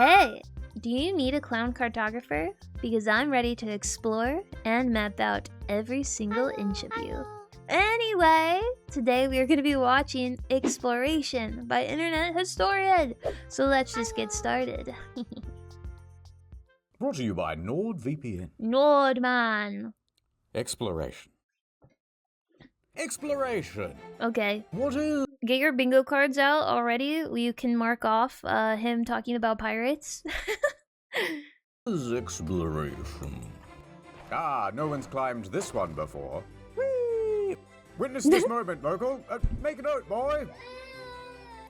Hey, do you need a clown cartographer? Because I'm ready to explore and map out every single inch of you. Anyway, today we are going to be watching Exploration by Internet Historian. So let's just get started. Brought to you by NordVPN. Nordman. Exploration. Exploration! Okay, What is get your bingo cards out already. You can mark off him talking about pirates. exploration? Ah, no one's climbed this one before. Whee! Witness this moment, local. Make a note, boy.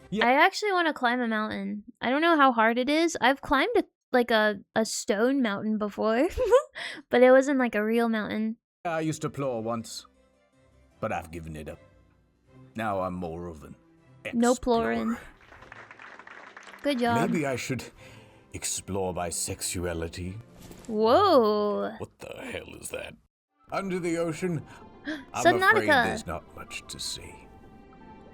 Yeah. I actually want to climb a mountain. I don't know how hard it is. I've climbed a stone mountain before, but it wasn't like a real mountain. I used to plow once, but I've given it up. Now I'm more of an No explorer. plorin'. Good job. Maybe I should explore my sexuality. Whoa. What the hell is that? Under the ocean? I'm afraid Subnautica. there's not much to see.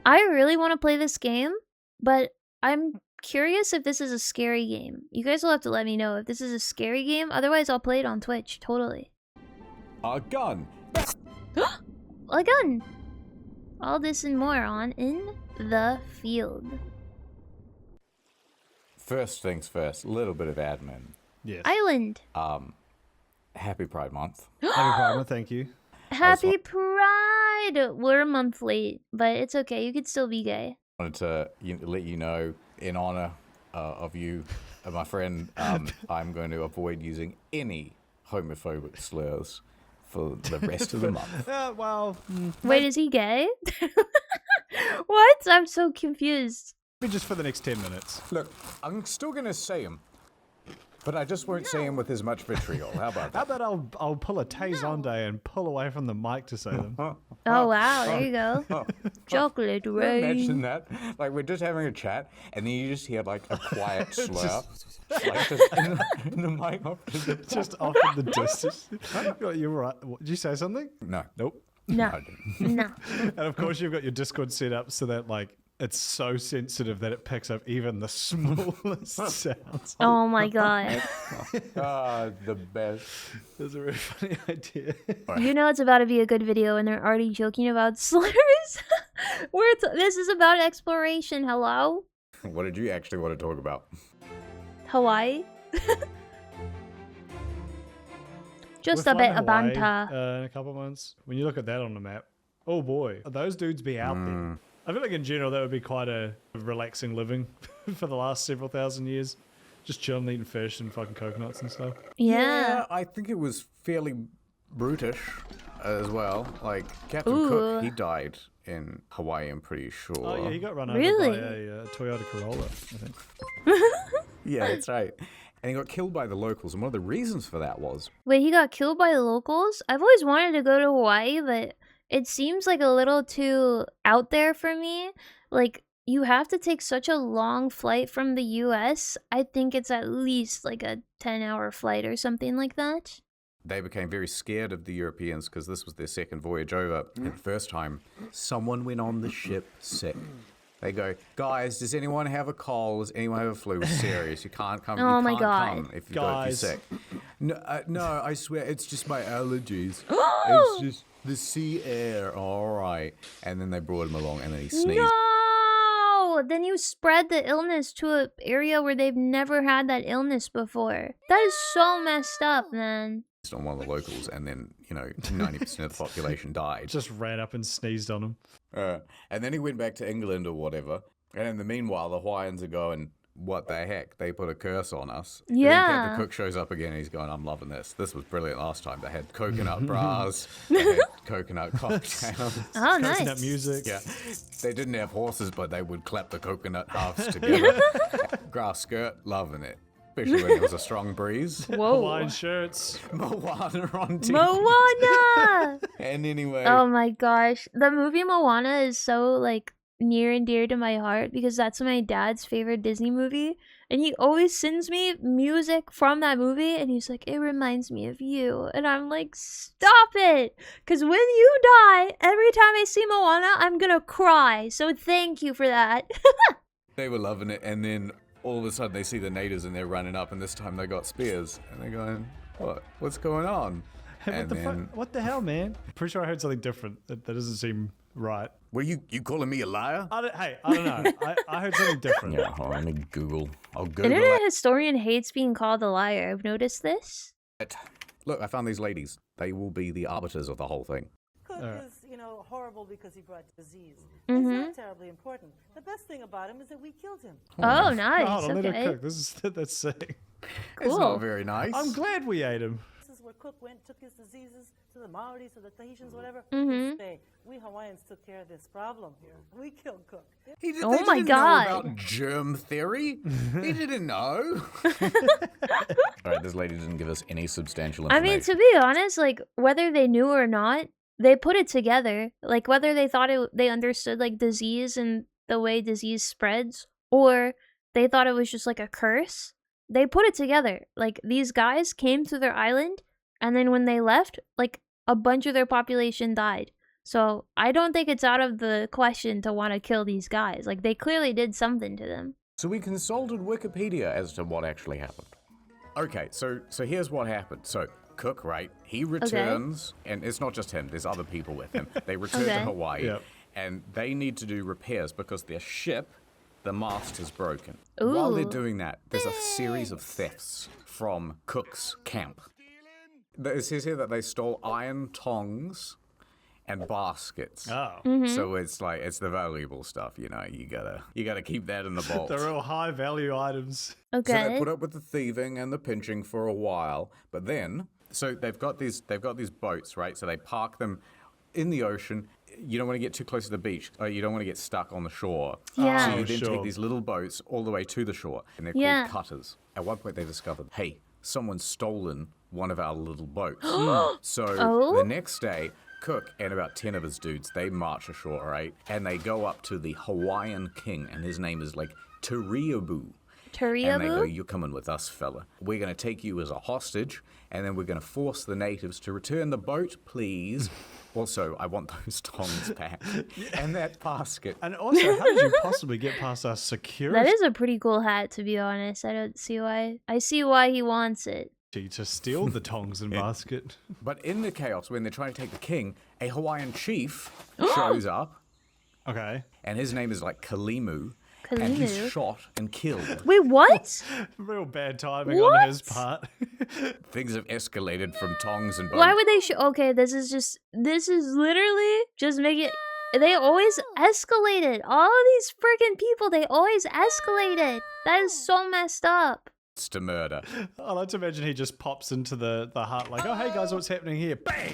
I really want to play this game, but I'm curious if this is a scary game. You guys will have to let me know if this is a scary game. Otherwise, I'll play it on Twitch. Totally. A gun! A gun. All this and more on In the Field. First things first, a little bit of admin. Yes. Island. Happy Pride Month. Happy Pride Month, thank you. Happy Pride! We're a month late, but it's okay. You could still be gay. Wanted to let you know, in honor of you, my friend, I'm going to avoid using any homophobic slurs for the rest of the month. Wait, is he gay? What? I'm so confused. Maybe just for the next 10 minutes. Look, I'm still going to say them, but I just won't say them with as much vitriol. How about How that? about I'll pull a Taze on day and pull away from the mic to say them. Oh, wow. There you go. Chocolate rain. Imagine that. Like, we're just having a chat, and then you just hear, like, a quiet slur. Like, just in the mic off to the Just off in the distance. You're right. Did you say something? No. Nope. No. I didn't. No. And of course you've got your Discord set up so that like it's so sensitive that it picks up even the smallest sounds. Oh my god. Ah, the best. That's a really funny idea. You know it's about to be a good video and they're already joking about slurs? This is about exploration. Hello? What did you actually want to talk about? Hawaii? Just We're a bit flying of Hawaii, banter. in a couple of months. When you look at that on the map, oh boy, those dudes be out there. I feel like in general that would be quite a relaxing living for the last several thousand years. Just chilling, eating fish and fucking coconuts and stuff. Yeah. I think it was fairly brutish as well. Like, Captain Ooh. Cook, he died in Hawaii, I'm pretty sure. Oh yeah, he got run Really? over by a Toyota Corolla, I think. Yeah, that's right. And he got killed by the locals, and one of the reasons for that was Wait, he got killed by the locals? I've always wanted to go to Hawaii, but it seems like a little too out there for me. Like, you have to take such a long flight from the US. I think it's at least like a 10-hour flight or something like that. they became very scared of the Europeans because this was their second voyage over. And the first time, someone went on the ship sick. They go, guys, does anyone have a cold? Does anyone have a flu? It's serious. You can't come. Oh you my can't God. come if you're Guys. sick. No, I swear, it's just my allergies. It's just the sea air. All right. And then they brought him along, and then he sneezed. No! Then you spread the illness to an area where they've never had that illness before. That is so messed up, man. On one of the locals, and then 90% of the population died. Just ran up and sneezed on him. And then he went back to England or whatever. And in the meanwhile, the Hawaiians are going, what the heck? They put a curse on us. And then Yeah. Captain Cook shows up again and he's going, I'm loving this. This was brilliant last time. They had coconut bras, they had coconut cocktails. Oh, nice. Coconut music. Yeah. They didn't have horses, but they would clap the coconut halves together. Grass skirt, loving it. Especially when there was a strong breeze. Whoa. Hawaiian shirts. Moana on TV. Moana! And anyway. Oh my gosh. The movie Moana is so like near and dear to my heart because that's my dad's favorite Disney movie. And he always sends me music from that movie and he's like, it reminds me of you. And I'm like, stop it. Because when you die, every time I see Moana, I'm gonna cry. So thank you for that. They were loving it. And then all of a sudden they see the natives and they're running up, and this time they got spears, and they're going, "What? What's going on?" What the fuck? What the hell, man? Pretty sure I heard something different. That doesn't seem right. Were you calling me a liar? I don't know. I heard something different. Yeah, hold on, let me Google. I'll Google Internet it. historian hates being called a liar. I've noticed this. Look, I found these ladies. They will be the arbiters of the whole thing. Cook is, horrible because he brought disease. Mm-hmm. He's not terribly important. The best thing about him is that we killed him. Oh, nice. Hold on, let her Okay. cook. That's sick. It's Cool. not very nice. I'm glad we ate him. This is where Cook went, took his diseases to the Maoris, to the Tahitians, whatever. Mm-hmm. Stay. We Hawaiians took care of this problem here. We killed Cook. They Oh my didn't God. know about germ theory. He didn't know. All right, this lady didn't give us any substantial I information. mean, to be honest, like, whether they knew or not, they put it together. Like, whether they thought they understood, like, disease and the way disease spreads, or they thought it was just, like, a curse, they put it together. Like, these guys came to their island, and then when they left, like, a bunch of their population died. So, I don't think it's out of the question to want to kill these guys. Like, they clearly did something to them. So we consulted Wikipedia as to what actually happened. Okay, so here's what happened. So Cook, right? He returns, and it's not just him. There's other people with him. They return to Okay. Hawaii, Yep. and they need to do repairs because their ship, the mast is broken. While they're Ooh. doing that, there's a series of thefts from Cook's camp. It says here that they stole iron tongs and baskets. Oh. So it's like it's the valuable stuff, you gotta keep that in the vault. The real high value items. So they Okay. put up with the thieving and the pinching for a while, but then so they've got these boats, right? So they park them in the ocean. You don't want to get too close to the beach. You don't want to get stuck on the shore. Yeah. So you then Sure. take these little boats all the way to the shore, and they're Yeah. called cutters. At one point, they discovered, hey, someone's stolen one of our little boats. So Oh? the next day, Cook and about 10 of his dudes, they march ashore, right? And they go up to the Hawaiian king, and his name is like Turiabu. And they go, Turiabu? you're coming with us, fella. We're going to take you as a hostage, and then we're going to force the natives to return the boat, please. Also, I want those tongs back. And that basket. And also, how did you possibly get past our security That is a pretty cool hat, to be honest. I don't see why. I see why he wants it. to steal the tongs and basket? But in the chaos, when they're trying to take the king, a Hawaiian chief shows up, Okay. and his name is like Kalimu. And he's Kalimu? shot and killed. Wait, what? Real bad timing on his part. Things have escalated from tongs and bones. Why would they okay, this is literally just making they always escalated. All these freaking people, they always escalated. That is so messed up. It's to murder. I like to imagine he just pops into the hut like, oh, hey guys, what's happening here? Bang!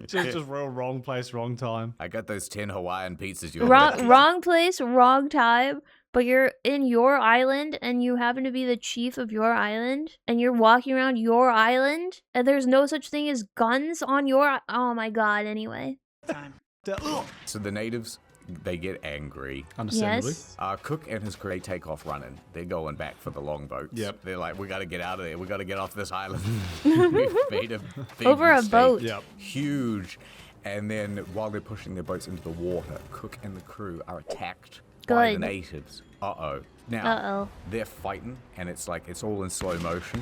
just real wrong place, wrong time. I got those 10 Hawaiian pizzas you Wrong place, wrong time. But you're in your island and you happen to be the chief of your island and you're walking around your island and there's no such thing as guns on your oh my god, anyway. So the natives, they get angry. Understandably. Yes. Cook and his crew, they take off running. They're going back for the longboats. Yep. They're like, we got to get out of there. We got to get off this island. We've made a big Over a mistake. boat. Yep. Huge. And then while they're pushing their boats into the water, Cook and the crew are attacked by the Good. natives. Uh-oh. Now, Uh-oh. they're fighting, and it's like, it's all in slow motion.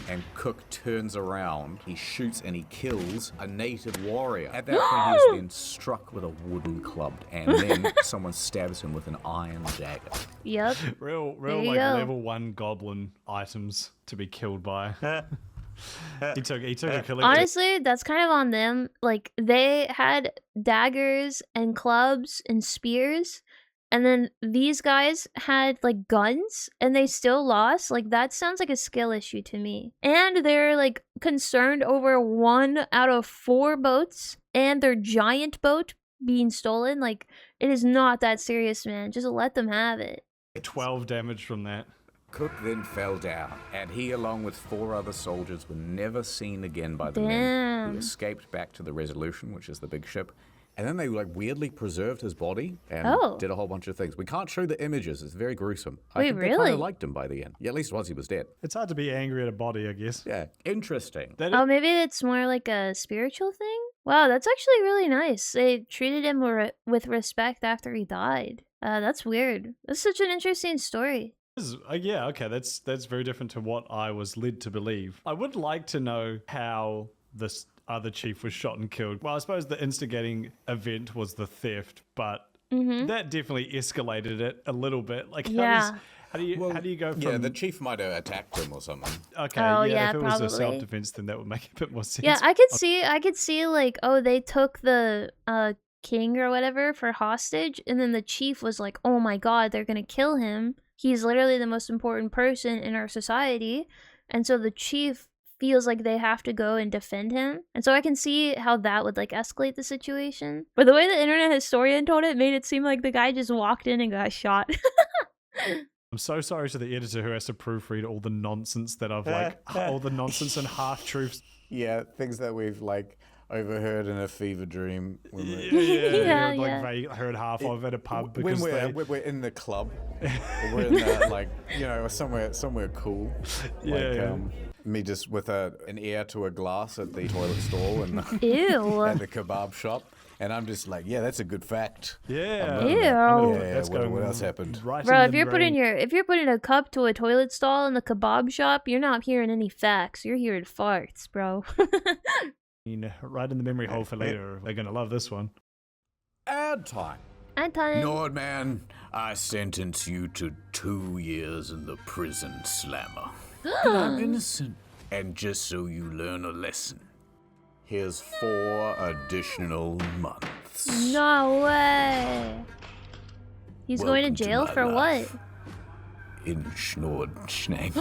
And Cook turns around, he shoots and he kills a native warrior. At that point, he's then struck with a wooden club, and then someone stabs him with an iron dagger. Yep. Real There you like go. level 1 goblin items to be killed by. he took a collective. Honestly, that's kind of on them. Like, they had daggers and clubs and spears, and then these guys had, like, guns, and they still lost. Like, that sounds like a skill issue to me. And they're, like, concerned over 1 out of 4 boats and their giant boat being stolen. Like, it is not that serious, man. Just let them have it. 12 damage from that. Cook then fell down, and he, along with 4 other soldiers, were never seen again by the men, who Damn. escaped back to the Resolution, which is the big ship. And then they like weirdly preserved his body and Oh. did a whole bunch of things. We can't show the images; it's very gruesome. I Wait, think they kind really? of liked him by the end. Yeah, at least once he was dead. It's hard to be angry at a body, I guess. Yeah, interesting. That Oh, maybe it's more like a spiritual thing? Wow, that's actually really nice. They treated him with respect after he died. That's weird. That's such an interesting story. Yeah, okay, that's very different to what I was led to believe. I would like to know how this other chief was shot and killed. Well, I suppose the instigating event was the theft, but that definitely escalated it a little bit. Like, Yeah. how do you go from? Yeah, the chief might have attacked him or something. Okay, Oh, yeah, yeah, if it was probably. a self-defense, then that would make a bit more sense. Yeah, I could see like, oh, they took the king or whatever for hostage, and then the chief was like, oh my god, they're gonna kill him. He's literally the most important person in our society, and so the chief feels like they have to go and defend him. And so I can see how that would like escalate the situation. But the way the internet historian told it made it seem like the guy just walked in and got shot. I'm so sorry to the editor who has to proofread all the nonsense that I've like, all the nonsense and half truths. Yeah, things that we've like overheard in a fever dream. When Yeah, like yeah. they heard half of at a pub when because we're in the club, or we're in the, like, you know, somewhere cool. Yeah. Me just with an ear to a glass at the toilet stall and Ew. at the kebab shop, and I'm just like, yeah, that's a good fact. Yeah. Ew. Yeah, That's what going else happened? Right Bro, in if the you're putting brain. if you're putting a cup to a toilet stall in the kebab shop, you're not hearing any facts. You're hearing farts, bro. Right in the memory hole for later. They're gonna love this one. Ad time. And time. Nordman, I sentence you to 2 years in the prison, Slammer. I'm innocent. And just so you learn a lesson, here's 4 additional months. No way. He's going Welcome to to jail my for life. what? In Schnordschnang.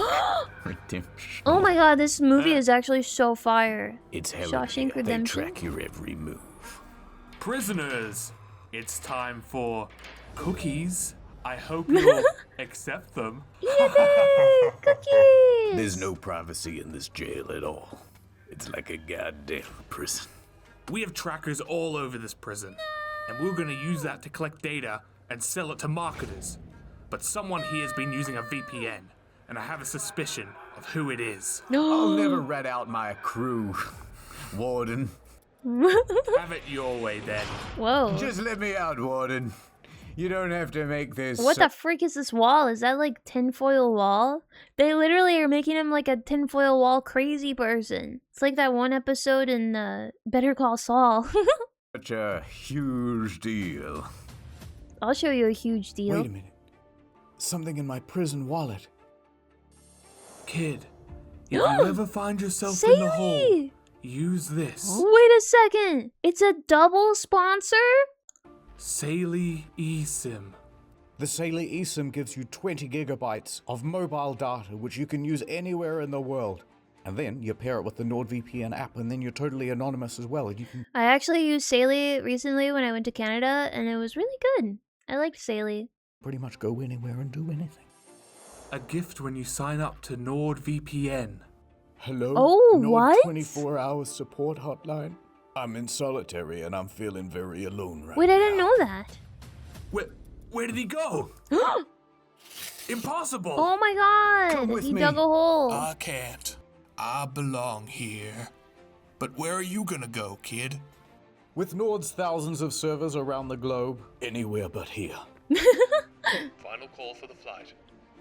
Redemption. Oh my god, this movie is actually so fire. It's hell. Shawshank They Redemption? track your every move. Prisoners, it's time for cookies. I hope you'll accept them. Yippee! Cookies! There's no privacy in this jail at all. It's like a goddamn prison. We have trackers all over this prison, and we're gonna use that to collect data and sell it to marketers. But someone here has been using a VPN, and I have a suspicion of who it is. I'll never rat out my crew, Warden. Have it your way then. Whoa. Just let me out, Warden. You don't have to make this. What the freak is this wall? Is that like tinfoil wall? They literally are making him like a tinfoil wall crazy person. It's like that one episode in Better Call Saul. Such a huge deal. I'll show you a huge deal. Wait a minute. Something in my prison wallet. Kid, if you ever find yourself in the hole, Sadie! use this. Wait a second. It's a double sponsor? Saley eSIM. The Saley eSIM gives you 20 gigabytes of mobile data, which you can use anywhere in the world. And then you pair it with the NordVPN app, and then you're totally anonymous as well. And you can I actually used Saley recently when I went to Canada, and it was really good. I liked Saley. pretty much go anywhere and do anything. A gift when you sign up to NordVPN. Hello? Oh, Nord what? 24-hour support hotline? I'm in solitary and I'm feeling very alone right Wait, now. I didn't know that. Where did he go? Impossible! Oh my god! Come with He me. dug a hole. I can't. I belong here. But where are you gonna go, kid? With Nord's thousands of servers around the globe, anywhere but here. Final call for the flight.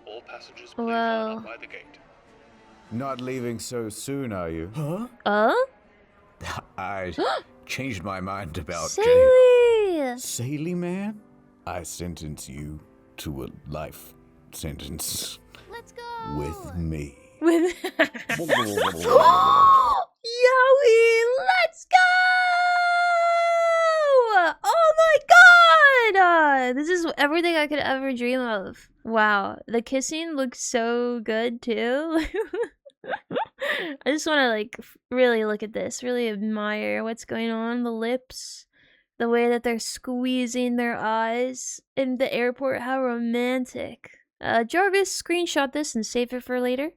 All passengers Whoa. please line up by the gate. Not leaving so soon, are you? Huh? I changed my mind about jail. Saley! Saley, man? I sentence you to a life sentence Let's go! with me. With Yowie, let's go! Oh my god! This is everything I could ever dream of. Wow, the kissing looks so good too. I just want to like really look at this, really admire what's going on. The lips, the way that they're squeezing their eyes in the airport. How romantic. Jarvis, screenshot this and save it for later.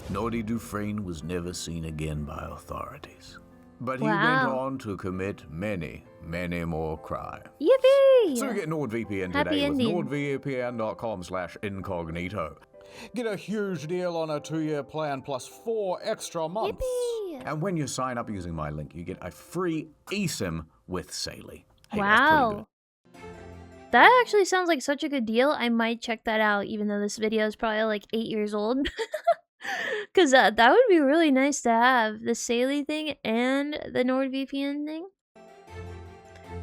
Nordy Dufresne was never seen again by authorities. But he Wow. went on to commit many, many more crimes. Yippee! So get NordVPN Happy today ending. with nordvpn.com/incognito. Get a huge deal on a 2-year plan plus 4 extra months. Yippee! And when you sign up using my link, you get a free eSIM with Saley. Hey, that's pretty Wow. good. That actually sounds like such a good deal. I might check that out, even though this video is probably like 8 years old. Because that would be really nice to have. The Saley thing and the NordVPN thing.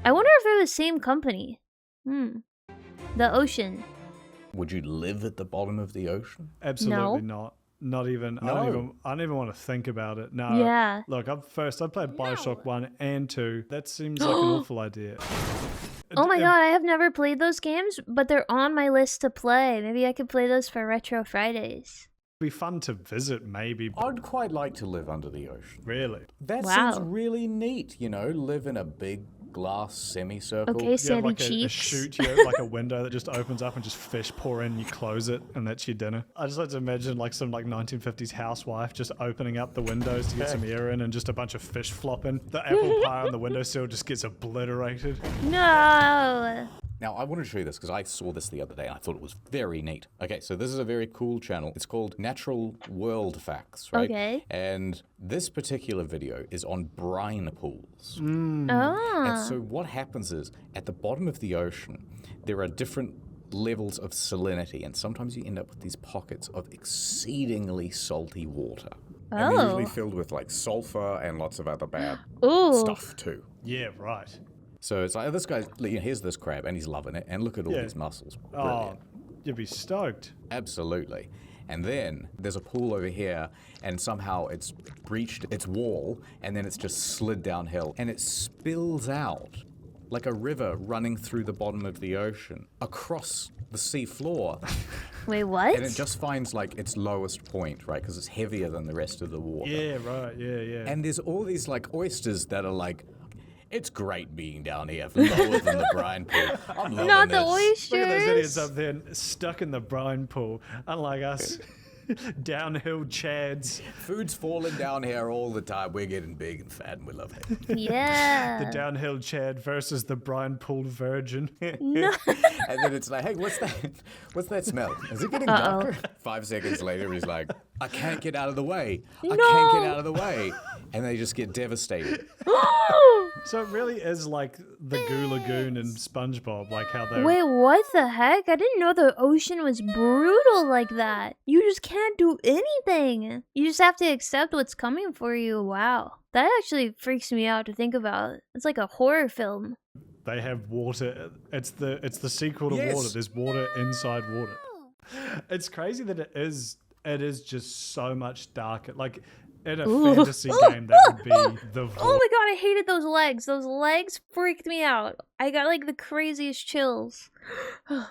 I wonder if they're the same company. The ocean. Would you live at the bottom of the ocean? Absolutely not. Not even. I don't even want to think about it. No. Yeah. Look, I played Bioshock 1 and 2. That seems like an awful idea. Oh my god, I have never played those games, but they're on my list to play. Maybe I could play those for Retro Fridays. Be fun to visit, maybe. I'd quite like to live under the ocean. Really? That Wow. seems really neat, you know, live in a big glass semicircle. Okay, You have Sandy like a Cheeks. chute, you have like a window that just opens up and just fish pour in, you close it, and that's your dinner. I just like to imagine like some like 1950s housewife just opening up the windows to get some air in and just a bunch of fish flopping. The apple pie on the windowsill just gets obliterated. No! Now, I wanted to show you this because I saw this the other day and I thought it was very neat. Okay, so this is a very cool channel. It's called Natural World Facts, right? Okay. And this particular video is on brine pools. Oh. And so what happens is, at the bottom of the ocean, there are different levels of salinity, and sometimes you end up with these pockets of exceedingly salty water. And they're usually filled with like sulfur and lots of other bad Ooh. stuff too. Yeah, right. So it's like, oh, this guy, you know, here's this crab, and he's loving it, and look at all Yeah. these muscles. Oh, Brilliant. you'd be stoked. Absolutely. And then there's a pool over here, and somehow it's breached its wall, and then it's just slid downhill, and it spills out like a river running through the bottom of the ocean across the sea floor. Wait, what? And it just finds like its lowest point, right? Because it's heavier than the rest of the water. Yeah, right. Yeah, yeah. And there's all these like oysters that are like, it's great being down here, lower than the brine pool. I'm loving Not the this. oysters. Look at those idiots up there stuck in the brine pool, unlike us. Downhill chads. Food's falling down here all the time. We're getting big and fat and we love it. Yeah. The downhill chad versus the brine pool virgin. No. And then it's like, hey, what's that? What's that smell? Is it getting darker? 5 seconds later, he's like, I can't get out of the way. I can't get out of the way. And they just get devastated. So it really is like the Goo Lagoon and SpongeBob, like how they. Wait, what the heck? I didn't know the ocean was brutal like that. You just can't do anything. You just have to accept what's coming for you. Wow. That actually freaks me out to think about. It's like a horror film. They have water. It's the sequel to Yes. Water. There's water inside water. It's crazy that it is just so much darker. Like in a fantasy game, that would be the Oh my god, I hated those legs. Those legs freaked me out. I got like the craziest chills. I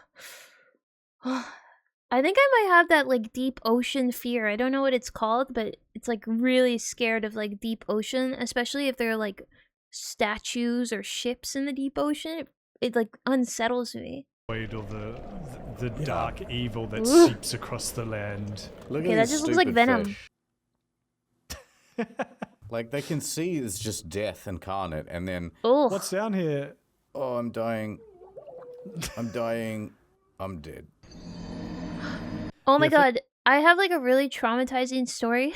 think I might have that like deep ocean fear. I don't know what it's called, but it's like really scared of like deep ocean, especially if there are like statues or ships in the deep ocean. It like unsettles me. void or the dark evil that seeps across the land. Look Okay, at that these just looks like stupid Venom. fish. Like they can see it's just death incarnate, and then Oh, What's down here? oh, I'm dying, I'm dying, I'm dead. oh my Yeah, god. I have like a really traumatizing story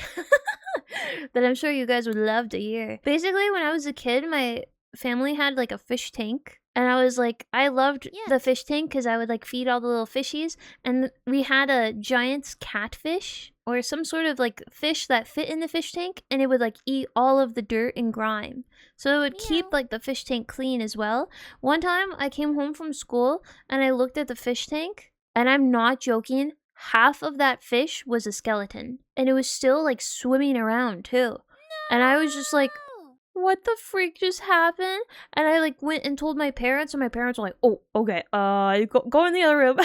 that I'm sure you guys would love to hear. Basically, when I was a kid, my family had like a fish tank. And I was like, I loved the fish tank because I would like feed all the little fishies. And we had a giant catfish or some sort of like fish that fit in the fish tank. And it would like eat all of the dirt and grime. So it would keep like the fish tank clean as well. One time I came home from school and I looked at the fish tank. And I'm not joking. Half of that fish was a skeleton. And it was still like swimming around too. And I was just like, what the freak just happened? And I like went and told my parents, and my parents were like, oh, okay, go in the other room.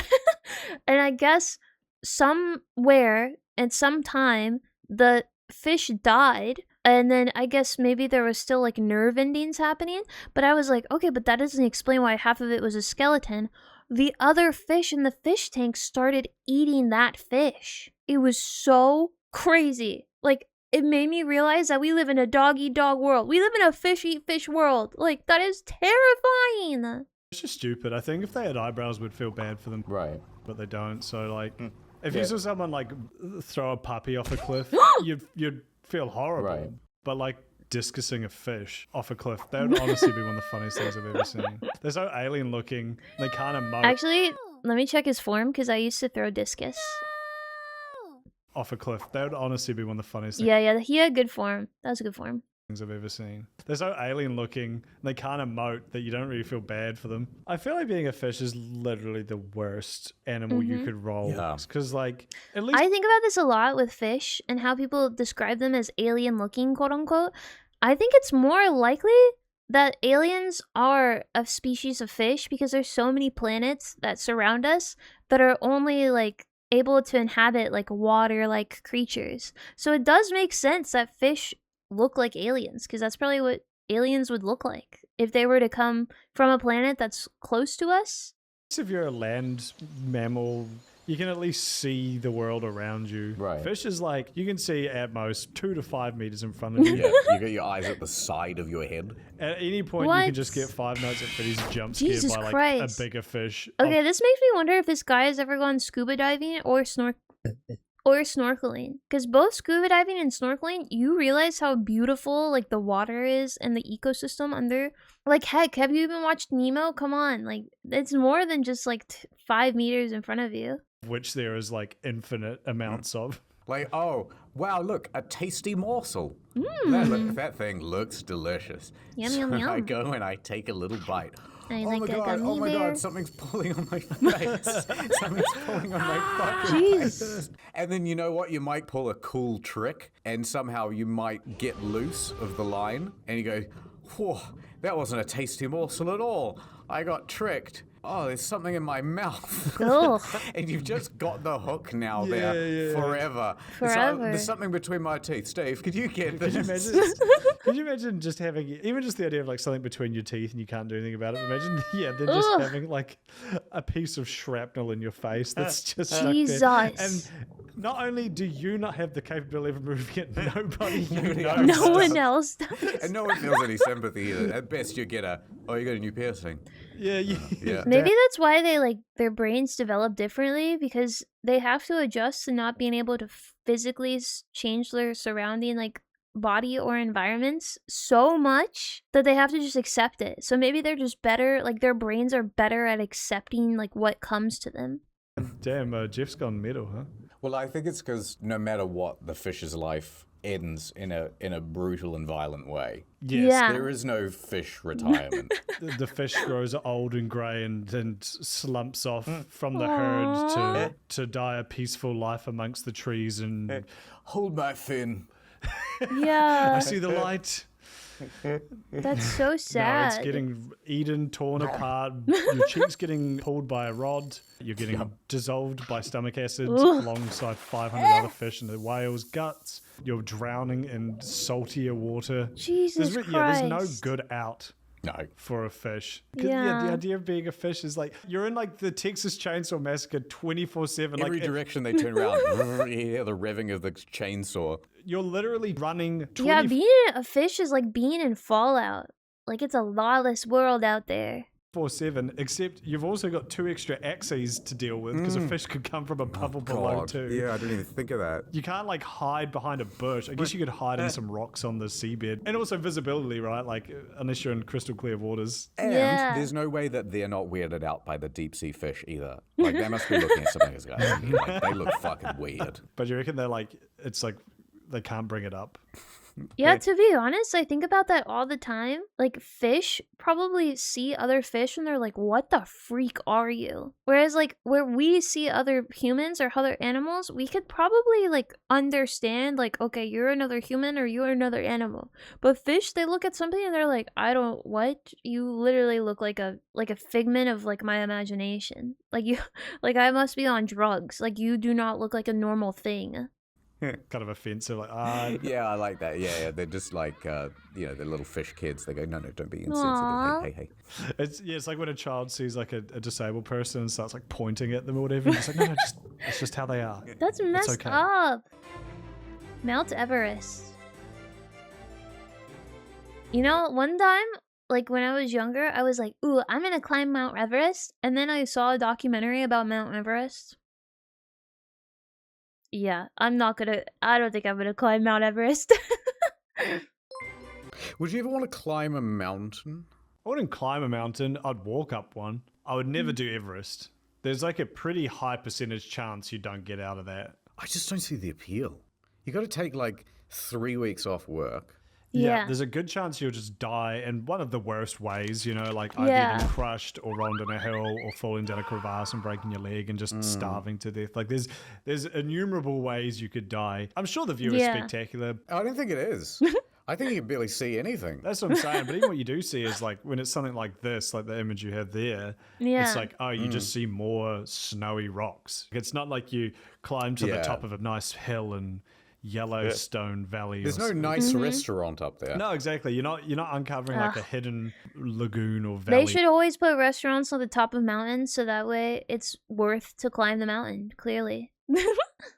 And I guess somewhere and sometime the fish died. And then I guess maybe there was still like nerve endings happening. But I was like, okay, but that doesn't explain why half of it was a skeleton. The other fish in the fish tank started eating that fish. It was so crazy. Like, it made me realize that we live in a dog-eat-dog world. We live in a fish-eat-fish world. Like, that is terrifying. It's just stupid. I think if they had eyebrows, we'd feel bad for them, Right. but they don't. So like, if Yeah. you saw someone like throw a puppy off a cliff, you'd feel horrible. Right. But like, discusing a fish off a cliff. That would honestly be one of the funniest things I've ever seen. They're so alien looking. They can't emote Actually, let me check his form because I used to throw discus. off a cliff. That would honestly be one of the funniest things. Yeah, he had good form. That was a good form. I've ever seen. They're so alien looking. They can't emote that you don't really feel bad for them. I feel like being a fish is literally the worst animal you could roll. Yeah. Because like at least I think about this a lot with fish and how people describe them as alien looking, quote unquote. I think it's more likely that aliens are a species of fish because there's so many planets that surround us that are only like able to inhabit like water like creatures. So it does make sense that fish look like aliens because that's probably what aliens would look like if they were to come from a planet that's close to us. if you're a land mammal, you can at least see the world around you. Right. Fish is like you can see at most 2 to 5 meters in front of you. Yeah, you got your eyes at the side of your head. At any point, you What? can just get Five Nights at Freddy's jump scared Jesus by like Christ. a bigger fish. Okay, this makes me wonder if this guy has ever gone scuba diving or snorkeling. Because both scuba diving and snorkeling, you realize how beautiful like the water is and the ecosystem under. Like, heck, have you even watched Nemo? Come on, like it's more than just like 5 meters in front of you. Which there is like infinite amounts of. Like, oh, wow, look, a tasty morsel. That thing looks delicious. Yum, so yum, I yum. go and I take a little bite. I Oh like my a god, gummy oh my bear. god, something's pulling on my face. Something's pulling on my fucking Jeez. face. And then you know what? You might pull a cool trick and somehow you might get loose of the line and you go, whoa, that wasn't a tasty morsel at all. I got tricked. Oh, there's something in my mouth. Ugh. And you've just got the hook now Yeah, there yeah. forever. Forever. There's something between my teeth. Steve, could you get this? Could you imagine? Could you imagine just having even just the idea of like something between your teeth and you can't do anything about it? Imagine, yeah, then just Ugh. having like a piece of shrapnel in your face that's just stuck Jesus. there. And not only do you not have the capability of removing it, nobody you know. No Stop. one else does. And no one feels any sympathy either. At best, you get oh, you got a new piercing. Yeah, Yeah. Maybe that's why they like their brains develop differently because they have to adjust to not being able to physically change their surrounding like body or environments so much that they have to just accept it. So maybe they're just better, like their brains are better at accepting like what comes to them. Damn, Jeff's gone metal, huh? Well, I think it's because no matter what, the fish's life ends in a brutal and violent way. Yes. Yeah. There is no fish retirement. The fish grows old and grey and slumps off from the herd to die a peaceful life amongst the trees and Hold my fin. I Yeah, see the light. that's so No, sad. it's getting eaten, torn apart. Your cheeks getting pulled by a rod. You're getting dissolved by stomach acid Ugh. alongside 500 other fish in the whale's guts. You're drowning in saltier water. Jesus There's Christ. no good out No. for a fish. 'Cause, Yeah. the idea of being a fish is like you're in like the Texas Chainsaw Massacre 24/7. Every Like direction they turn around, you hear the revving of the chainsaw. you're literally running 20 Yeah, being a fish is like being in Fallout. Like it's a lawless world out there. 24/7, except you've also got 2 extra axes to deal with because a fish could come from above or below too. Yeah, I didn't even think of that. You can't like hide behind a bush. I guess you could hide in some rocks on the seabed. And also visibility, right? Like unless you're in crystal clear waters. And Yeah. there's no way that they're not weirded out by the deep sea fish either. Like they must be looking at something as like they look fucking weird. But you reckon they're like it's like they can't bring it up. Yeah, to be honest, I think about that all the time. Like, fish probably see other fish and they're like, what the freak are you? Whereas, like, where we see other humans or other animals, we could probably, like, understand, like, okay, you're another human or you're another animal. But fish, they look at something and they're like, what? You literally look like a figment of, like, my imagination. Like, you, like, I must be on drugs. Like, you do not look like a normal thing. Kind of offensive. Like, Yeah, I like that. Yeah, they're just like, they're little fish kids. They go, no, don't be Aw. insensitive. Hey. it's like when a child sees like a disabled person and starts like pointing at them or whatever. It's like, no, it's just how they are. That's messed okay. up. Mount Everest. You know, one time, like when I was younger, I was like, ooh, I'm gonna climb Mount Everest. And then I saw a documentary about Mount Everest. Yeah, I don't think I'm gonna climb Mount Everest. Would you ever want to climb a mountain? I wouldn't climb a mountain. I'd walk up one. I would never do Everest. There's like a pretty high percentage chance you don't get out of that. I just don't see the appeal. You got to take like 3 weeks off work. Yeah. There's a good chance you'll just die in one of the worst ways, you know, like either Yeah. getting crushed or rolling down a hill or falling down a crevasse and breaking your leg and just starving to death. Like there's innumerable ways you could die. I'm sure the view is Yeah. spectacular. I don't think it is. I think you can barely see anything. That's what I'm saying. But even what you do see is like when it's something like this, like the image you have there, Yeah. it's like, oh, you just see more snowy rocks. It's not like you climb to the Yeah. top of a nice hill in Yellowstone Valley. There's or no something. nice restaurant up there. No, exactly. You're not uncovering like a Ugh. hidden lagoon or valley. They should always put restaurants on the top of mountains so that way it's worth to climb the mountain, clearly.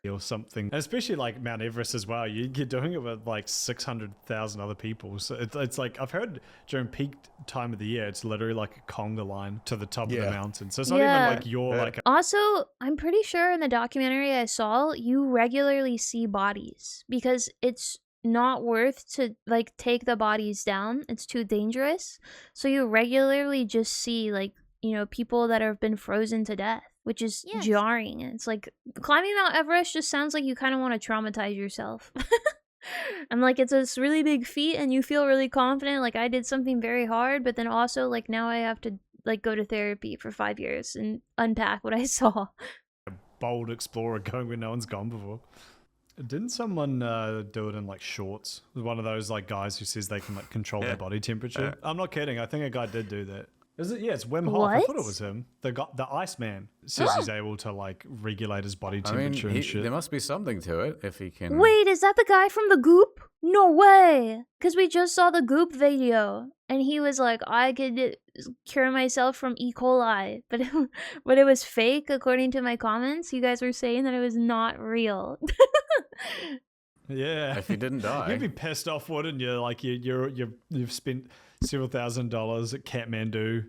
or something. And especially like Mount Everest as well. You're doing it with like 600,000 other people. So it's like, I've heard during peak time of the year, it's literally like a conga line to the top of the Yeah. mountain. So it's not Yeah. even like you're like, Also, I'm pretty sure in the documentary I saw, you regularly see bodies because it's not worth to like take the bodies down. It's too dangerous. So you regularly just see like, you know, people that have been frozen to death, which is Yes. jarring. It's like climbing Mount Everest just sounds like you kind of want to traumatize yourself. And like it's this really big feat and you feel really confident like I did something very hard, but then also like now I have to like go to therapy for 5 years and unpack what I saw. bold explorer going where no one's gone before. Didn't someone do it in like shorts? One of those like guys who says they can like control their body temperature. I'm not kidding. I think a guy did do that. Is it? Yeah, it's Wim Hof. I thought What? it was him. The Iceman says he's able to like regulate his body I mean, temperature and shit. there must be something to it if he can. Wait, is that the guy from the Goop? No way! Because we just saw the Goop video, and he was like, I could cure myself from E. coli, but but it was fake according to my comments. You guys were saying that it was not real. Yeah. If he didn't die. You'd be pissed off, wouldn't you? Like you've spent several $1,000s at Kathmandu,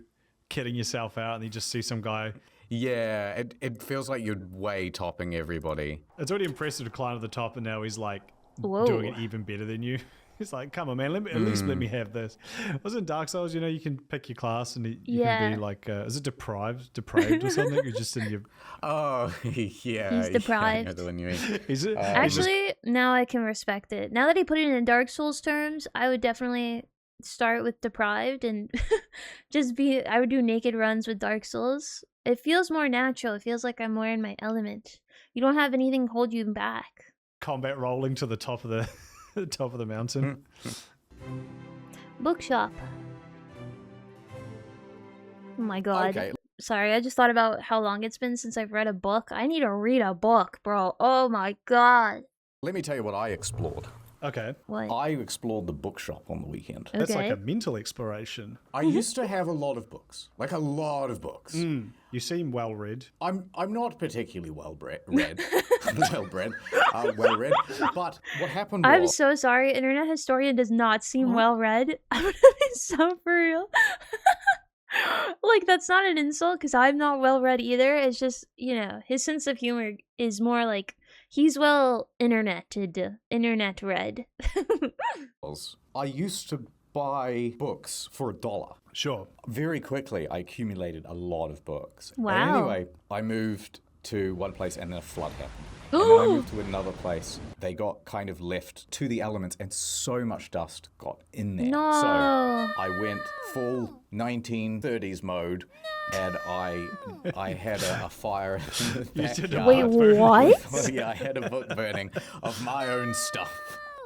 kidding yourself out, and you just see some guy. Yeah, it feels like you're way topping everybody. It's already impressive to climb to the top, and now he's like Whoa. doing it even better than you. He's like, come on, man, at least let me have this. Wasn't Dark Souls, you know, you can pick your class and you can be like, is it depraved or something? You're just in your. Oh, yeah. He's yeah, I know deprived. the one you mean. Is it? Actually, now I can respect it. Now that he put it in Dark Souls terms, I would definitely start with deprived and I would do naked runs with Dark Souls. It feels more natural. It feels like I'm more in my element. You don't have anything hold you back. Combat rolling to the top of the top of the mountain. Bookshop. Oh my god. Okay. Sorry, I just thought about how long it's been since I've read a book. I need to read a book, bro. Oh my god. Let me tell you what I explored. Okay. What? I explored the bookshop on the weekend. That's like Okay. a mental exploration. I used to have a lot of books, like a lot of books. You seem well read. I'm not particularly well read, well read. But what happened I'm was so sorry. Internet historian does not seem well read. I'm gonna be so for real. Like, that's not an insult because I'm not well read either. It's just, you know, his sense of humor is more like he's well internet read. I used to buy books for $1. Sure. Very quickly, I accumulated a lot of books. Wow. And anyway, I moved to one place and then a flood happened. And then I moved to another place. They got kind of left to the elements and so much dust got in there. No. So I went full 1930s mode and I had a fire in the did a backyard. Wait, what? Oh, yeah, I had a book burning of my own stuff.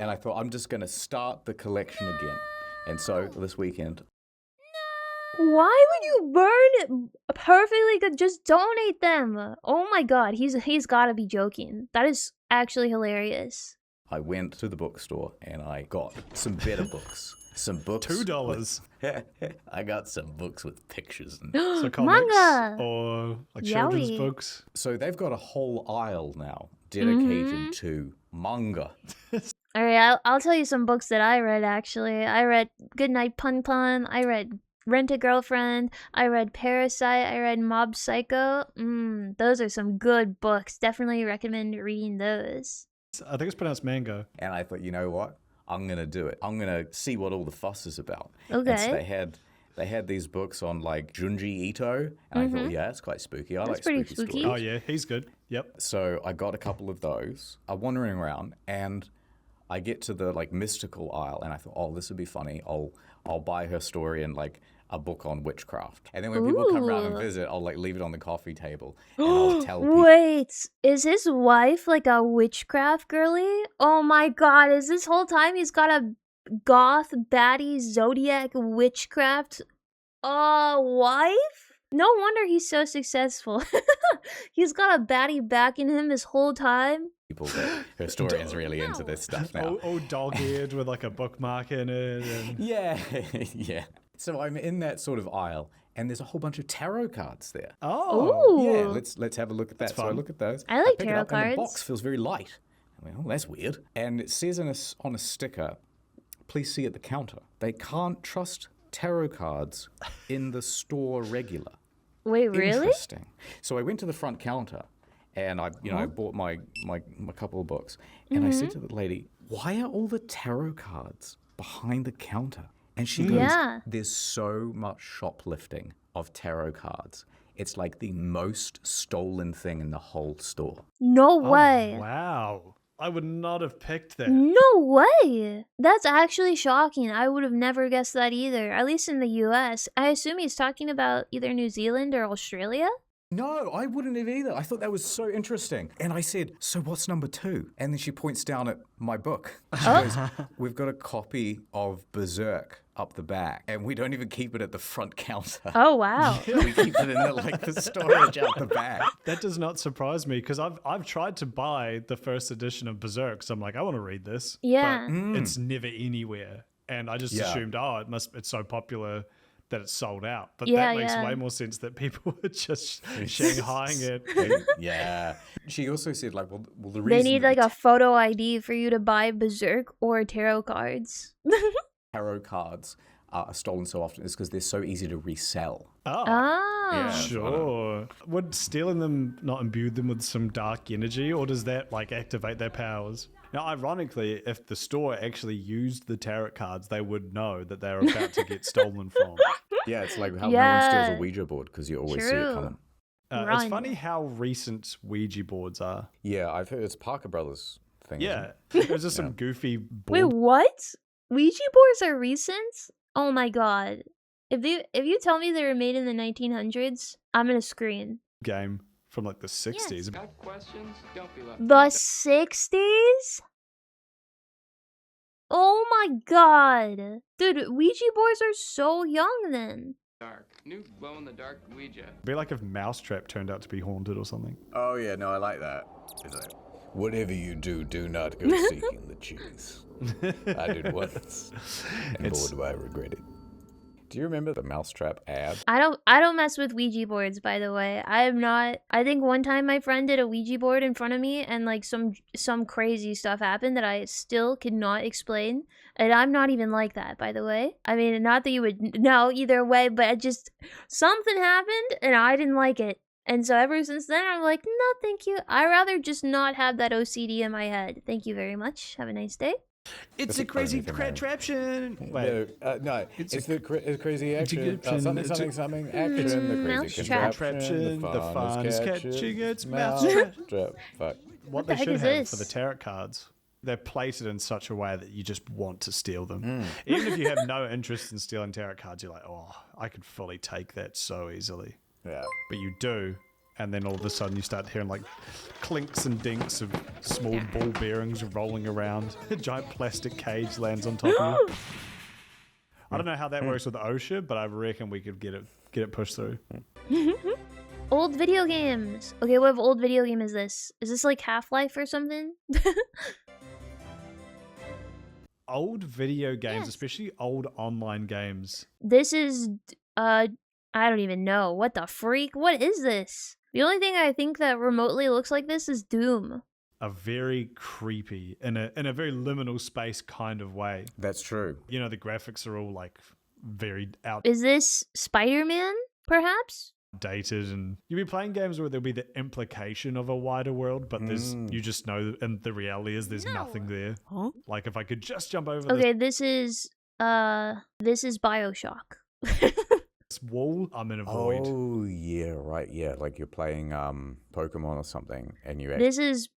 And I thought, I'm just going to start the collection again. And so this weekend, Why would you burn it perfectly good? Just donate them. Oh my god, he's got to be joking. That is actually hilarious. I went to the bookstore and I got some better books. Some books. $2. I got some books with pictures. And So comics Manga. or like children's Yowie. books. so they've got a whole aisle now dedicated to manga. All right, I'll tell you some books that I read, actually. I read Goodnight Pun Pun. I read Rent a Girlfriend. I read Parasite. I read Mob Psycho. Those are some good books. Definitely recommend reading those. I think it's pronounced mango. And I thought, you know what? I'm gonna do it. I'm gonna see what all the fuss is about. And so Okay. they had these books on like Junji Ito, and I thought, yeah, it's quite spooky. I like pretty spooky spooky. stories. Oh yeah, he's good. Yep. So I got a couple of those. I'm wandering around, and I get to the like mystical aisle, and I thought, oh, this would be funny. I'll buy her story and like a book on witchcraft. And then when people come around and Ooh. visit, I'll like leave it on the coffee table, and I'll tell people. Wait, is his wife like a witchcraft girly? Oh my god, is this whole time he's got a goth baddie zodiac witchcraft wife? No wonder he's so successful. He's got a baddie backing him this whole time. People that her historian's really into this stuff now. All dog-eared with like a bookmark in it. And... Yeah, yeah. So I'm in that sort of aisle, and there's a whole bunch of tarot cards there. Oh. Ooh. Yeah, let's have a look at that. So I fun. look at those. I like pick it tarot up, and the cards. box feels very light. I mean, oh, that's weird. And it says on a sticker, please see at the counter. They can't trust tarot cards in the store regular. Wait, really? Interesting. So I went to the front counter, and I bought my couple of books, and I said to the lady, "Why are all the tarot cards behind the counter?" And she goes, Yeah. "There's so much shoplifting of tarot cards. It's like the most stolen thing in the whole store." No way. Wow. I would not have picked that. No way. That's actually shocking. I would have never guessed that either, at least in the US. I assume he's talking about either New Zealand or Australia? No, I wouldn't have either. I thought that was so interesting. And I said, "So what's number 2?" And then she points down at my book. She goes, "We've got a copy of Berserk up the back, and we don't even keep it at the front counter. Oh, wow. We keep it in the storage out the back." That does not surprise me because I've tried to buy the first edition of Berserk. So I'm like, I want to read this. Yeah. But it's never anywhere. And I just Yeah. assumed, it's so popular that it's sold out. But Yeah, that makes yeah. way more sense that people are just shanghaiing it. Yeah. She also said, like, well, the They reason need that like a photo ID for you to buy Berserk or tarot cards. tarot cards are stolen so often is because they're so easy to resell. Oh. Ah. Yeah. Sure. Would stealing them not imbue them with some dark energy, or does that like activate their powers? Now, ironically, if the store actually used the tarot cards, they would know that they're about to get stolen from. Yeah, it's like how no one steals Yeah. a Ouija board because you always see True. it coming. It's Run. funny how recent Ouija boards are. Yeah, I've heard it's Parker Brothers thing. isn't Yeah, it? there's just some goofy Wait, board what? Ouija boards are recent? Oh my god. If you tell me they were made in the 1900s, I'm gonna scream. game from like the 60s. Got questions? Don't be left. The 60s? Oh my god. Dude, Ouija boards are so young then. Dark. New glow in the dark Ouija. It'd be like if Mousetrap turned out to be haunted or something. Oh, yeah, no, I like that. It's like, whatever you do not go seeking the cheese. I did once, and boy, do I regret it. Do you remember the Mousetrap ad? I don't mess with Ouija boards, by the way. I think one time my friend did a Ouija board in front of me and like some crazy stuff happened that I still could not explain. And I'm not even like that, by the way. I mean, not that you would know either way, but it just something happened and I didn't like it. And so ever since then, I'm like, no, thank you. I'd rather just not have that OCD in my head. Thank you very much. Have a nice day. It's That's a crazy the only thing I- contraption. No, Wait, no, it's the crazy it's a action. contraption, Something action. The crazy Mousetrap. contraption. The fun is catching its Mousetrap. Fuck. what the they heck should is have for the this? tarot cards, they're plated in such a way that you just want to steal them. Even if you have no interest in stealing tarot cards, you're like, oh, I could fully take that so easily. Yeah. But you do, and then all of a sudden you start hearing like clinks and dinks of small ball bearings rolling around. A giant plastic cage lands on top of you. I don't know how that works with OSHA, but I reckon we could get it pushed through. Old video games. Okay, what old video game is this? Is this like Half-Life or something? Old video games, Yes. especially old online games. This is I don't even know. What the freak? What is this? The only thing I think that remotely looks like this is Doom. Are very creepy in a very liminal space kind of way. That's true. You know, the graphics are all like very out. Is this Spider-Man, perhaps? dated, and you'll be playing games where there'll be the implication of a wider world, but there's you just know, and the reality is there's nothing there. Huh? Like if I could just jump over Okay, this is BioShock. this wall, I'm in a void. Oh yeah, right. Yeah, like you're playing Pokemon or something, and you This is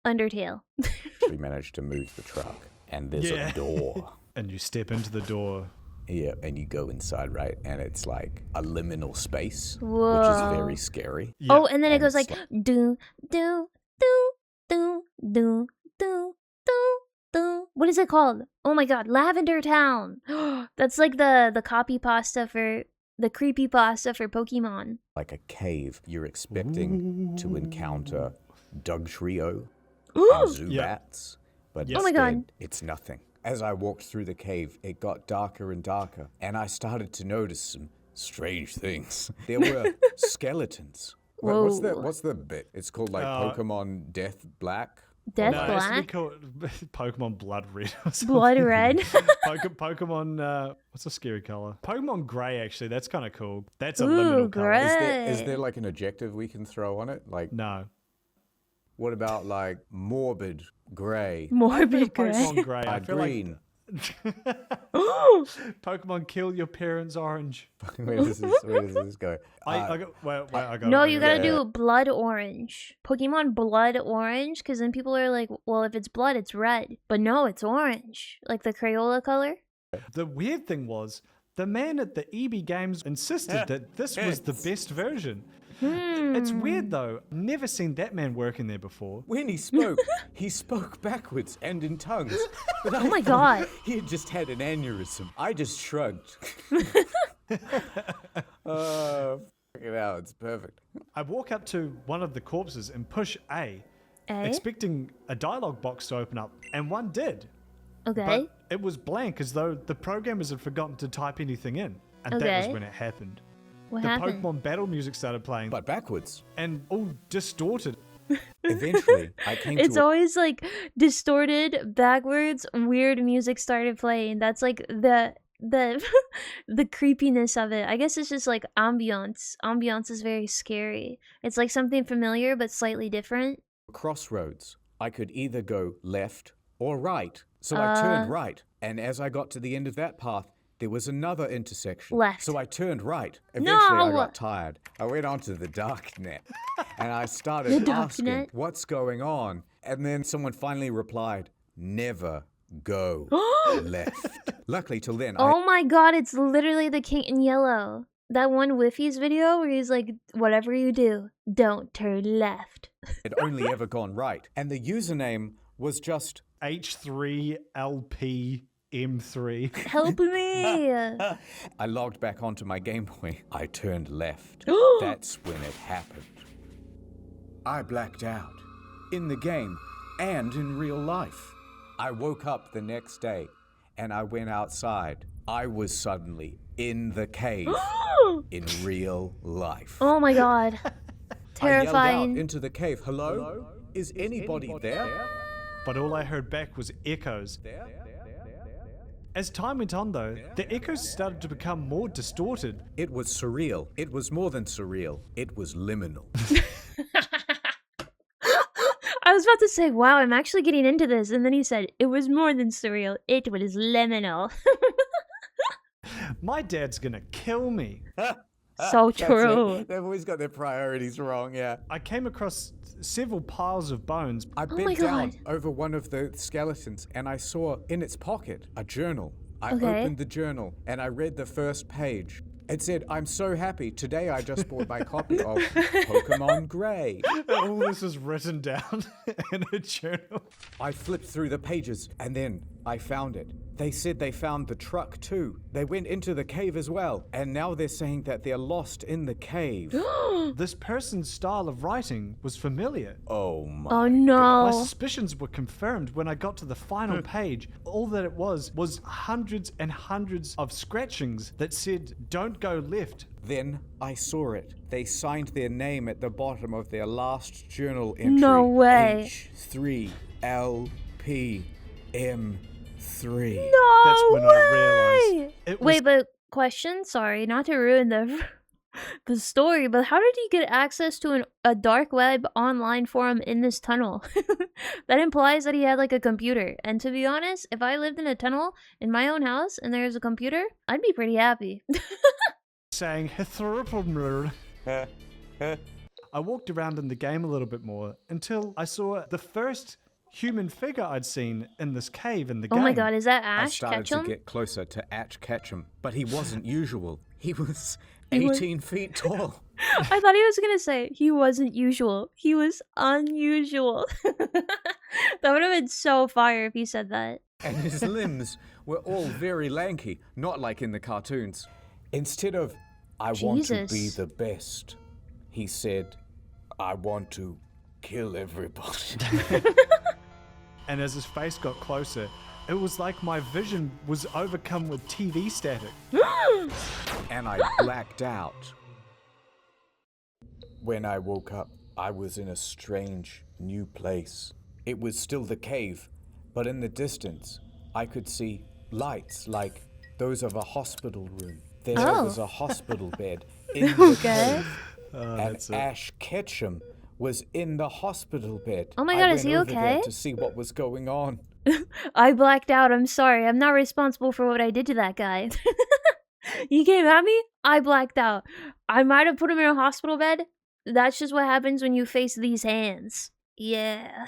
Undertale. actually manage to move the truck, and there's Yeah. a door. And you step into the door. Yeah, and you go inside, right? And it's like a liminal space, which Whoa. is very scary. Yeah. Oh, and then it And goes it's like do do do do do do do do. What is it called? Oh my god, Lavender Town. That's like the copy pasta for the creepy pasta for Pokemon. Like a cave. You're expecting to encounter Dugtrio, Oh Zubats, but Yes. Oh my God. instead, it's nothing. As I walked through the cave, it got darker and darker, and I started to notice some strange things. There were skeletons. Whoa. What's the bit? It's called like Pokemon Death Black. Death No, it has to be Black, called Pokemon Blood Red or something. Blood Red. Pokemon, what's a scary color? Pokemon Grey, actually. That's kind of cool. That's a Ooh, liminal color. Grey. Is there like an adjective we can throw on it? Like, No. what about like morbid gray? Morbid Gray. Pokemon Grey. I feel Green. like Pokemon Kill Your Parents Orange. Where does this go? I got, wait, I got No, it. you gotta do Blood Orange. Pokemon Blood Orange, because then people are like, well, if it's blood, it's red. But no, it's orange. Like the Crayola color. The weird thing was, the man at the EB Games insisted that this was the best version. It's weird though. Never seen that man working there before. When he spoke backwards and in tongues. But Oh my god. He had just had an aneurysm. I just shrugged. Fuck it out, it's perfect. I walk up to one of the corpses and push A, Eh? expecting a dialogue box to open up, and one did. Okay. But it was blank, as though the programmers had forgotten to type anything in. And that was Okay. when it happened. What The happened? Pokemon battle music started playing, But backwards. and all distorted. Eventually, I came It's to always like distorted, backwards, weird music started playing. That's like the the creepiness of it. I guess it's just like ambiance. Ambiance is very scary. It's like something familiar but slightly different. a crossroads. I could either go left or right. So I turned right. And as I got to the end of that path, there was another intersection. Left. So I turned right. Eventually, I No! got tired. I went onto the dark net and I The started dark asking, net? what's going on? And then someone finally replied, never go left. Luckily, till then, I Oh my god, it's literally the King in Yellow. That one Whiffy's video where he's like, whatever you do, don't turn left. had only ever gone right. And the username was just H3LPM3. Help me! I logged back onto my Game Boy. I turned left. That's when it happened. I blacked out. In the game and in real life. I woke up the next day and I went outside. I was suddenly in the cave in real life. Oh my god. I yelled Terrifying. out into the cave, hello? Is anybody there? But all I heard back was echoes. As time went on though, the echoes started to become more distorted. It was surreal. It was more than surreal. It was liminal. I was about to say, wow, I'm actually getting into this. And then he said, it was more than surreal. It was liminal. My dad's gonna kill me. So That's it. true. They've always got their priorities wrong, yeah. I came across several piles of bones. I Oh bent my down God. over one of the skeletons and I saw in its pocket a journal. I Okay. opened the journal and I read the first page. It said, I'm so happy. Today I just bought my copy of Pokemon Grey. All this is written down in a journal. I flipped through the pages and then I found it. They said they found the truck too. They went into the cave as well. And now they're saying that they're lost in the cave. This person's style of writing was familiar. Oh my. Oh My no. suspicions were confirmed when I got to the final page. All that it was hundreds and hundreds of scratchings that said, don't go left. Then I saw it. They signed their name at the bottom of their last journal entry. No way. H3LPM3. No That's when I way. realized it was Wait, but question, sorry, not to ruin the the story, but how did he get access to a dark web online forum in this tunnel? That implies that he had like a computer. And to be honest, if I lived in a tunnel in my own house and there was a computer, I'd be pretty happy. Saying I walked around in the game a little bit more until I saw the first human figure I'd seen in this cave in the game. Oh my god, is that I Ash started to Ketchum? get closer to Ash Ketchum, but he wasn't usual. He was 18 feet tall. I thought he was gonna say he wasn't usual. He was unusual. That would have been so fire if he said that. And his limbs were all very lanky, not like in the cartoons. Instead of, I want to be Jesus. the best, he said, I want to kill everybody. And as his face got closer, it was like my vision was overcome with TV static. And I blacked out. When I woke up, I was in a strange, new place. It was still the cave, but in the distance, I could see lights like those of a hospital room. There Oh. was a hospital bed in the Okay. cave, and that's it. Ash Ketchum was in the hospital bed. Oh my I God, is went he over there okay? to see what was going on. I blacked out. I'm sorry. I'm not responsible for what I did to that guy. You came at me? I blacked out. I might have put him in a hospital bed. That's just what happens when you face these hands. Yeah.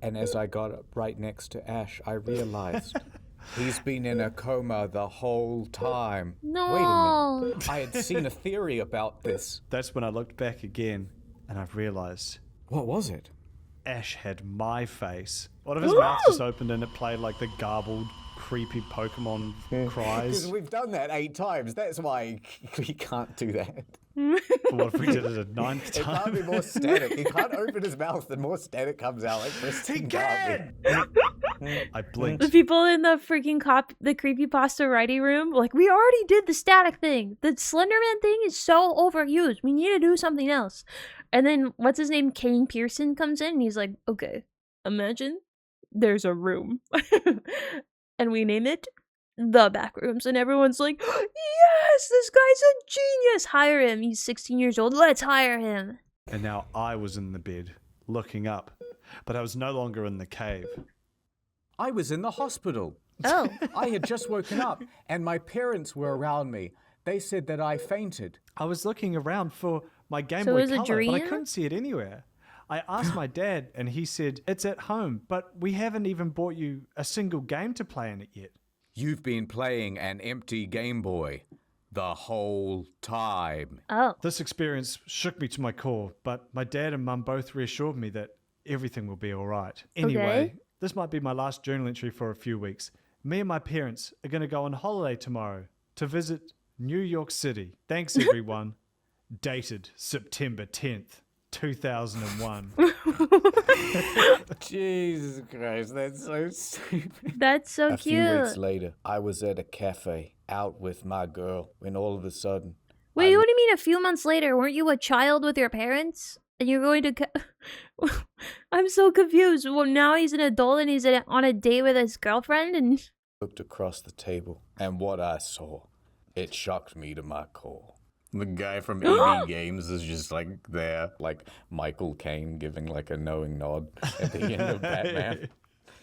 And as I got up right next to Ash, I realized he's been in a coma the whole time. Wait a No. minute. I had seen a theory about this. That's when I looked back again and I realized What was it? Ash had my face. One of his mouth just opened and it played like the garbled, creepy Pokemon Because cries. we've done that 8 times. That's why we can't do that. But what if we did it a ninth It can't be time? more static. He can't open his mouth and more static comes out like pristine garbage. I blinked. The people in the freaking the creepypasta writing room, like, we already did the static thing. The Slenderman thing is so overused. We need to do something else. And then, what's his name? Kane Pearson comes in and he's like, okay, imagine there's a room. And we name it The Backrooms. And everyone's like, yes, this guy's a genius. Hire him. He's 16 years old. Let's hire him. And now I was in the bed, looking up. But I was no longer in the cave. I was in the hospital. Oh. I had just woken up and my parents were around me. They said that I fainted. I was looking around for my Game So Boy it was a Color, but I dream? couldn't see it anywhere. I asked my dad, and he said, it's at home, but we haven't even bought you a single game to play in it yet. You've been playing an empty Game Boy the whole time. Oh. This experience shook me to my core, but my dad and mum both reassured me that everything will be all right. Anyway, Okay. this might be my last journal entry for a few weeks. Me and my parents are going to go on holiday tomorrow to visit New York City. Thanks, everyone. Dated September 10th, 2001. Jesus Christ, that's so stupid. That's so A cute. few weeks later, I was at a cafe out with my girl when all of a sudden, Wait, what do you mean a few months later? Weren't you a child with your parents? And you're going to... I'm so confused. Well, now he's an adult and he's on a date with his girlfriend and... looked across the table, and what I saw, it shocked me to my core. The guy from EB Games is just like there, like Michael Caine giving like a knowing nod at the end of Batman.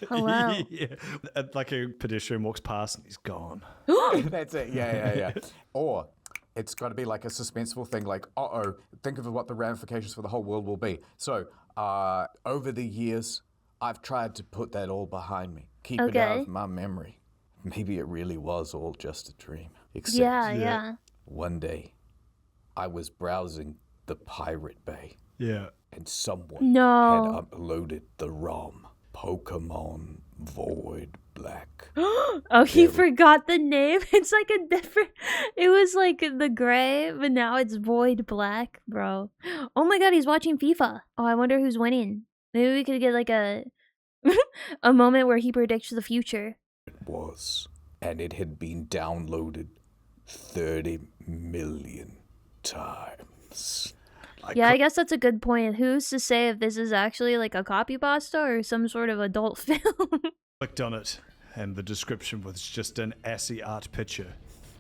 Oh, wow. Yeah. Like a pedestrian walks past and he's gone. That's it, yeah. Or it's got to be like a suspenseful thing, like, think of what the ramifications for the whole world will be. So, over the years, I've tried to put that all behind me, keep it out Okay. of my memory. Maybe it really was all just a dream. Except Yeah. one day, I was browsing the Pirate Bay, Yeah. and someone No. had uploaded the ROM, Pokemon Void Black. Oh, he forgot the name. It's like a different... It was like the gray, but now it's void black, bro. Oh my god, he's watching FIFA. Oh, I wonder who's winning. Maybe we could get like a... a moment where he predicts the future. It was, and it had been downloaded 30 million times. Yeah, I guess that's a good point. Who's to say if this is actually like a copy pasta or some sort of adult film? Clicked on it, and the description was just an assy art picture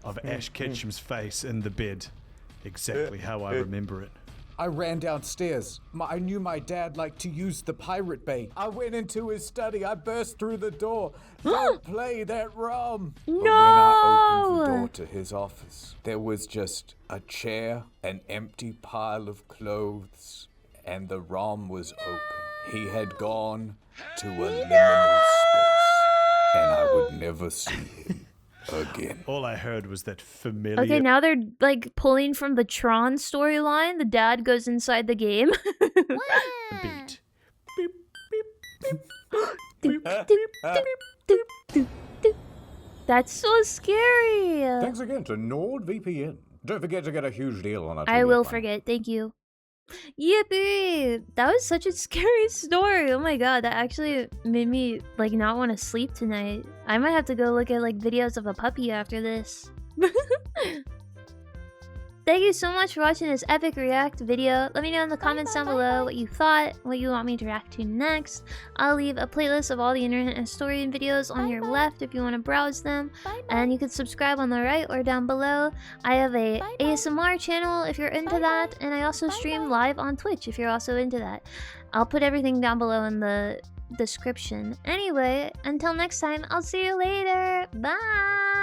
of Ash Ketchum's face in the bed. Exactly how I remember it. I ran downstairs. I knew my dad liked to use the Pirate Bay. I went into his study. I burst through the door. Don't play that ROM. But when I opened the door to his office, there was just a chair, an empty pile of clothes, and the ROM was open. He had gone to a liminal space, and I would never see him again. All I heard was that familiar. Okay, now they're like pulling from the Tron storyline. The dad goes inside the game. beat. That's so scary. Thanks again to NordVPN. Don't forget to get a huge deal on our I trivia will plan. forget. Thank you. Yippee! That was such a scary story. Oh my god, that actually made me like not want to sleep tonight. I might have to go look at like videos of a puppy after this. Thank you so much for watching this epic react video. Let me know in the comments down below what you thought, what you want me to react to next. I'll leave a playlist of all the internet historian videos on your left if you want to browse them. And you can subscribe on the right or down below. I have a ASMR channel if you're into that, and I also stream live on Twitch if you're also into that. I'll put everything down below in the description. Anyway, until next time, I'll see you later. Bye!